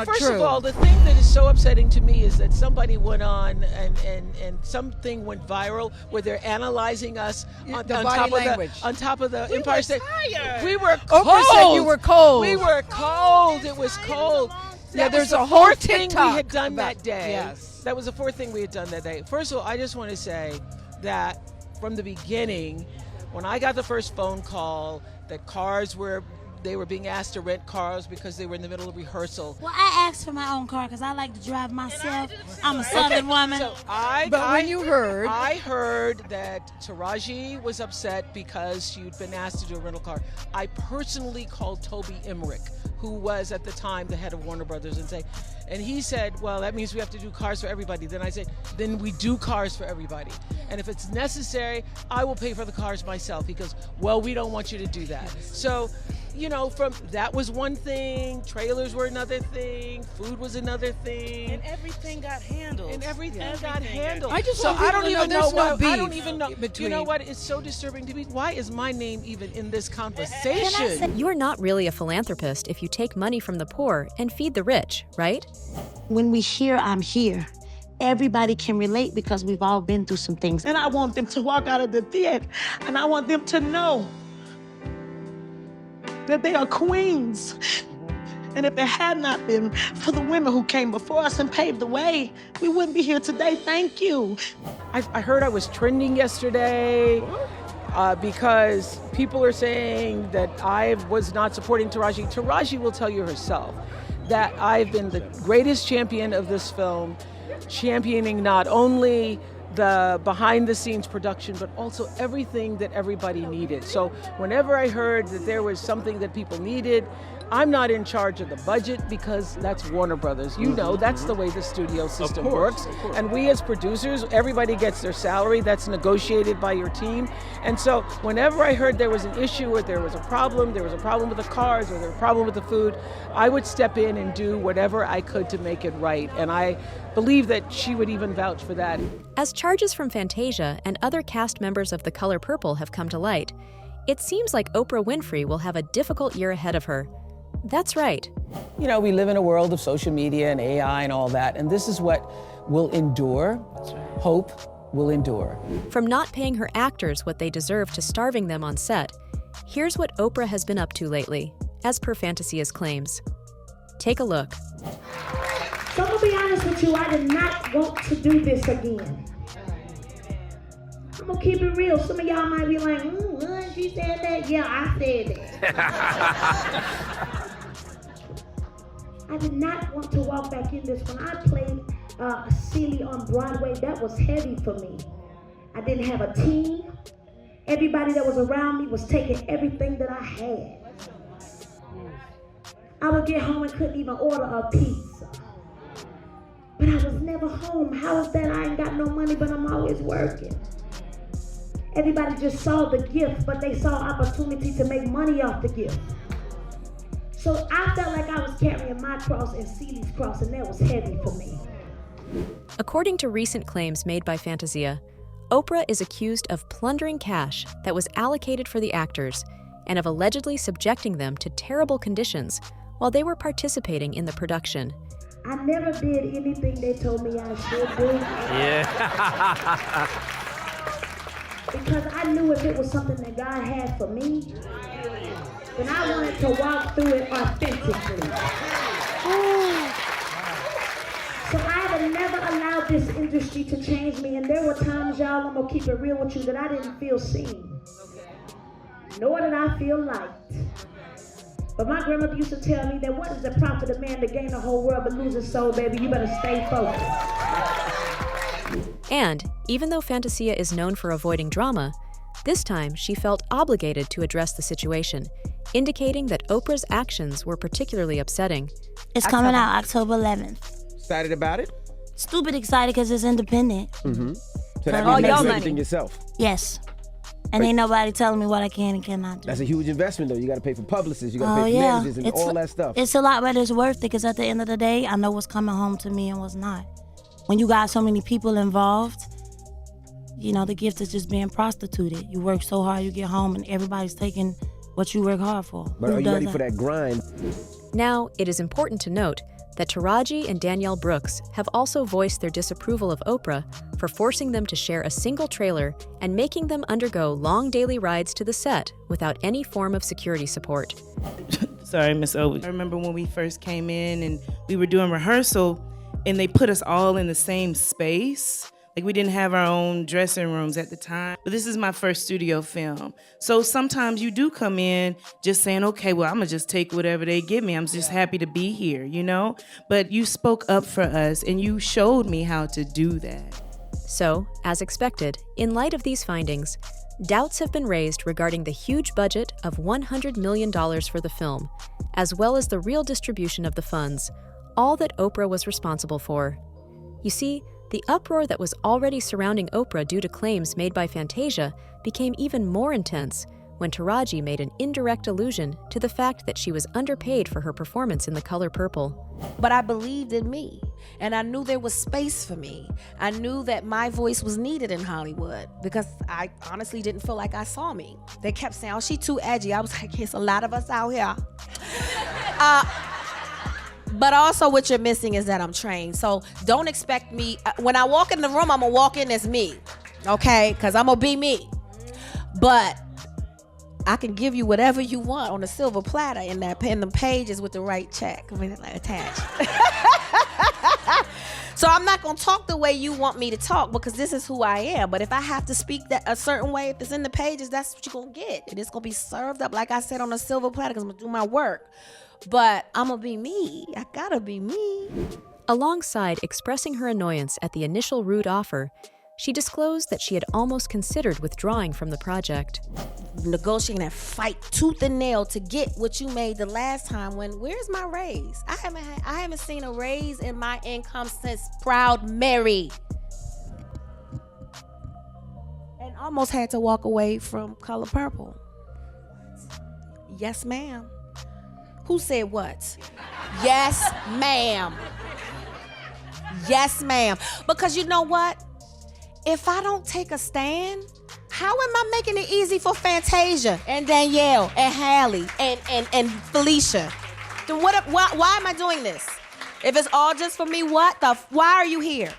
not first true. of all, the thing that is so upsetting to me is that somebody went on and something went viral where they're analyzing us on top of the Empire State. We were cold. Oprah said you were cold. We were cold. It was cold. Yeah, That there's was the a whole fourth thing we TikTok had done about- that day. yes. That was the fourth thing we had done that day. First of all, I just want to say that from the beginning, when I got the first phone call that they were being asked to rent cars because they were in the middle of rehearsal. Well, I asked for my own car because I like to drive myself. I'm a Southern woman. So When you heard, I heard that Taraji was upset because she'd been asked to do a rental car. I personally called Toby Emmerich, who was at the time the head of Warner Brothers, and he said, well, that means we have to do cars for everybody. Then I said, then we do cars for everybody. And if it's necessary, I will pay for the cars myself. He goes, well, we don't want you to do that. So, from that was one thing, trailers were another thing, food was another thing. And everything got handled. I just So want I don't people to even know know there's no why. I beef don't even know. You between- know what? It's so disturbing to me. Why is my name even in this conversation? You're not really a philanthropist if you take money from the poor and feed the rich, right? When we hear I'm here, everybody can relate because we've all been through some things. And I want them to walk out of the theater and I want them to know that they are queens. And if it had not been for the women who came before us and paved the way, we wouldn't be here today. Thank you. I heard I was trending yesterday because people are saying that I was not supporting Taraji. Taraji will tell you herself that I've been the greatest champion of this film, championing not only the behind-the-scenes production, but also everything that everybody needed. So whenever I heard that there was something that people needed, I'm not in charge of the budget because that's Warner Brothers. You know, that's the way the studio system works. And we as producers, everybody gets their salary. That's negotiated by your team. And so whenever I heard there was an issue or there was a problem with the cars or there was a problem with the food, I would step in and do whatever I could to make it right. And I believe that she would even vouch for that. As charges from Fantasia and other cast members of The Color Purple have come to light, it seems like Oprah Winfrey will have a difficult year ahead of her. That's right. We live in a world of social media and AI and all that, and this is what will endure. Hope will endure. From not paying her actors what they deserve to starving them on set, here's what Oprah has been up to lately, as per Fantasia's claims. Take a look. So I'm gonna be honest with you, I did not want to do this again. I'm gonna keep it real. Some of y'all might be like, she said that. Yeah, I said that. I did not want to walk back in this. When I played Celie on Broadway, that was heavy for me. I didn't have a team. Everybody that was around me was taking everything that I had. I would get home and couldn't even order a pizza. But I was never home. How is that? I ain't got no money, but I'm always working. Everybody just saw the gift, but they saw opportunity to make money off the gift. So I felt like I was carrying my cross and Celie's cross, and that was heavy for me. According to recent claims made by Fantasia, Oprah is accused of plundering cash that was allocated for the actors and of allegedly subjecting them to terrible conditions while they were participating in the production. I never did anything they told me I should do. Yeah. Because I knew if it was something that God had for me, then I wanted to walk through it authentically. So I have never allowed this industry to change me, and there were times, y'all, I'm gonna keep it real with you, that I didn't feel seen. Nor did I feel liked. But my grandmother used to tell me that what is the profit of man to gain the whole world but lose his soul, baby? You better stay focused. And even though Fantasia is known for avoiding drama, this time she felt obligated to address the situation, indicating that Oprah's actions were particularly upsetting. It's coming out October 11th. Excited about it? Stupid excited because it's independent. Mm-hmm. So that All means you your do money. everything yourself. Yes. And ain't nobody telling me what I can and cannot do. That's a huge investment, though. You got to pay for publicists, you got to Oh, pay for yeah. managers, and all that stuff. It's a lot, but it's worth it because at the end of the day, I know what's coming home to me and what's not. When you got so many people involved, the gift is just being prostituted. You work so hard, you get home, and everybody's taking what you work hard for. But are you ready for that grind? Now, it is important to note that Taraji and Danielle Brooks have also voiced their disapproval of Oprah for forcing them to share a single trailer and making them undergo long daily rides to the set without any form of security support. Sorry, Miss O. I remember when we first came in and we were doing rehearsal and they put us all in the same space. Like, we didn't have our own dressing rooms at the time. But this is my first studio film. So sometimes you do come in just saying, okay, well, I'm going to just take whatever they give me. I'm just happy to be here, you know? But you spoke up for us and you showed me how to do that. So, as expected, in light of these findings, doubts have been raised regarding the huge budget of $100 million for the film, as well as the real distribution of the funds, all that Oprah was responsible for. You see, the uproar that was already surrounding Oprah due to claims made by Fantasia became even more intense when Taraji made an indirect allusion to the fact that she was underpaid for her performance in The Color Purple. But I believed in me, and I knew there was space for me. I knew that my voice was needed in Hollywood because I honestly didn't feel like I saw me. They kept saying, oh, she too edgy. I was like, there's a lot of us out here. But also what you're missing is that I'm trained. So don't expect me, when I walk in the room, I'm gonna walk in as me, okay? Because I'm gonna be me. But I can give you whatever you want on a silver platter in the pages with the right check attached. So I'm not gonna talk the way you want me to talk because this is who I am. But if I have to speak that a certain way, if it's in the pages, that's what you're gonna get. And it's gonna be served up, like I said, on a silver platter because I'm gonna do my work. But I'm gonna be me. I gotta be me. Alongside expressing her annoyance at the initial rude offer, she disclosed that she had almost considered withdrawing from the project. Negotiating and fight tooth and nail to get what you made the last time. Where's my raise? I haven't seen a raise in my income since Proud Mary. And almost had to walk away from Color Purple. Yes, ma'am. Who said what? Yes, ma'am. Yes, ma'am. Because you know what? If I don't take a stand, how am I making it easy for Fantasia and Danielle and Hallie and Felicia? Then why am I doing this? If it's all just for me, why are you here?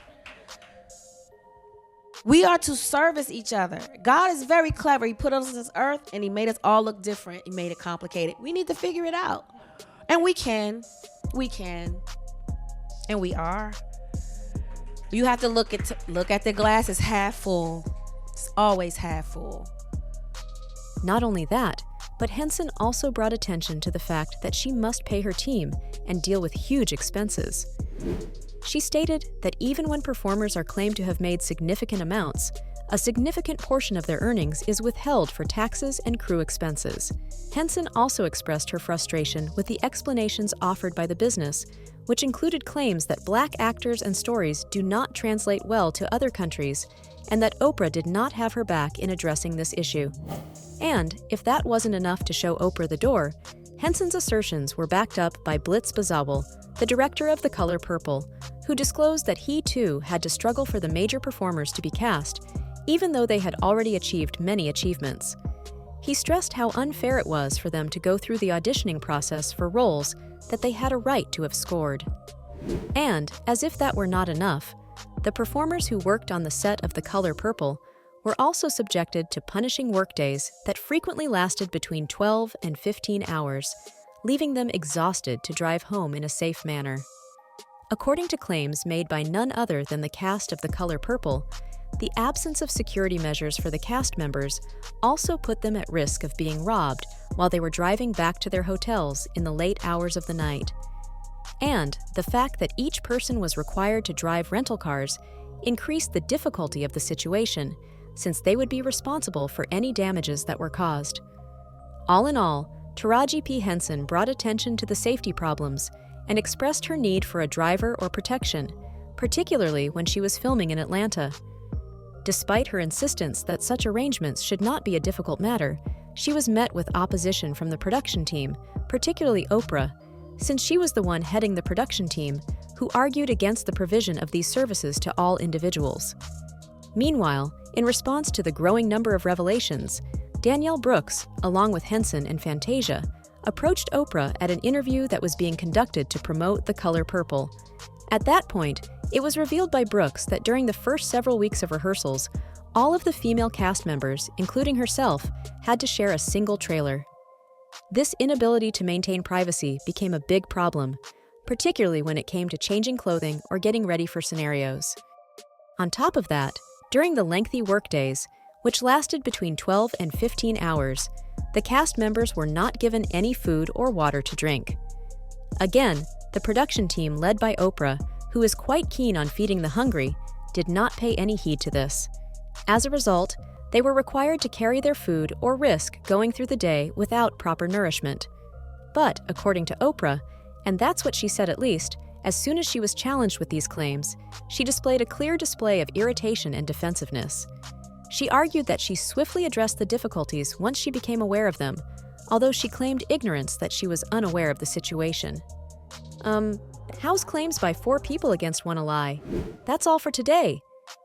We are to service each other. God is very clever. He put us on this earth and he made us all look different. He made it complicated. We need to figure it out. And we can. And we are. You have to look at the glass as half full. It's always half full. Not only that, but Henson also brought attention to the fact that she must pay her team and deal with huge expenses. She stated that even when performers are claimed to have made significant amounts, a significant portion of their earnings is withheld for taxes and crew expenses. Henson also expressed her frustration with the explanations offered by the business, which included claims that Black actors and stories do not translate well to other countries, and that Oprah did not have her back in addressing this issue. And, if that wasn't enough to show Oprah the door, Henson's assertions were backed up by Blitz Bazawel, the director of The Color Purple, who disclosed that he too had to struggle for the major performers to be cast, even though they had already achieved many achievements. He stressed how unfair it was for them to go through the auditioning process for roles that they had a right to have scored. And, as if that were not enough, the performers who worked on the set of The Color Purple were also subjected to punishing workdays that frequently lasted between 12 and 15 hours, leaving them exhausted to drive home in a safe manner. According to claims made by none other than the cast of The Color Purple, the absence of security measures for the cast members also put them at risk of being robbed while they were driving back to their hotels in the late hours of the night. And the fact that each person was required to drive rental cars increased the difficulty of the situation, since they would be responsible for any damages that were caused. All in all, Taraji P. Henson brought attention to the safety problems and expressed her need for a driver or protection, particularly when she was filming in Atlanta. Despite her insistence that such arrangements should not be a difficult matter, she was met with opposition from the production team, particularly Oprah, since she was the one heading the production team, who argued against the provision of these services to all individuals. Meanwhile, in response to the growing number of revelations, Danielle Brooks, along with Henson and Fantasia, approached Oprah at an interview that was being conducted to promote the color purple. At that point, it was revealed by Brooks that during the first several weeks of rehearsals, all of the female cast members, including herself, had to share a single trailer. This inability to maintain privacy became a big problem, particularly when it came to changing clothing or getting ready for scenarios. On top of that, during the lengthy workdays, which lasted between 12 and 15 hours, the cast members were not given any food or water to drink. Again, the production team led by Oprah, who is quite keen on feeding the hungry, did not pay any heed to this. As a result, they were required to carry their food or risk going through the day without proper nourishment. But, according to Oprah, and that's what she said at least, as soon as she was challenged with these claims, she displayed a clear display of irritation and defensiveness. She argued that she swiftly addressed the difficulties once she became aware of them, although she claimed ignorance that she was unaware of the situation. How's claims by 4 people against one a lie? That's all for today.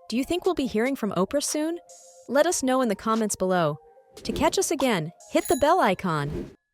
Do you think we'll be hearing from Oprah soon? Let us know in the comments below. To catch us again, hit the bell icon.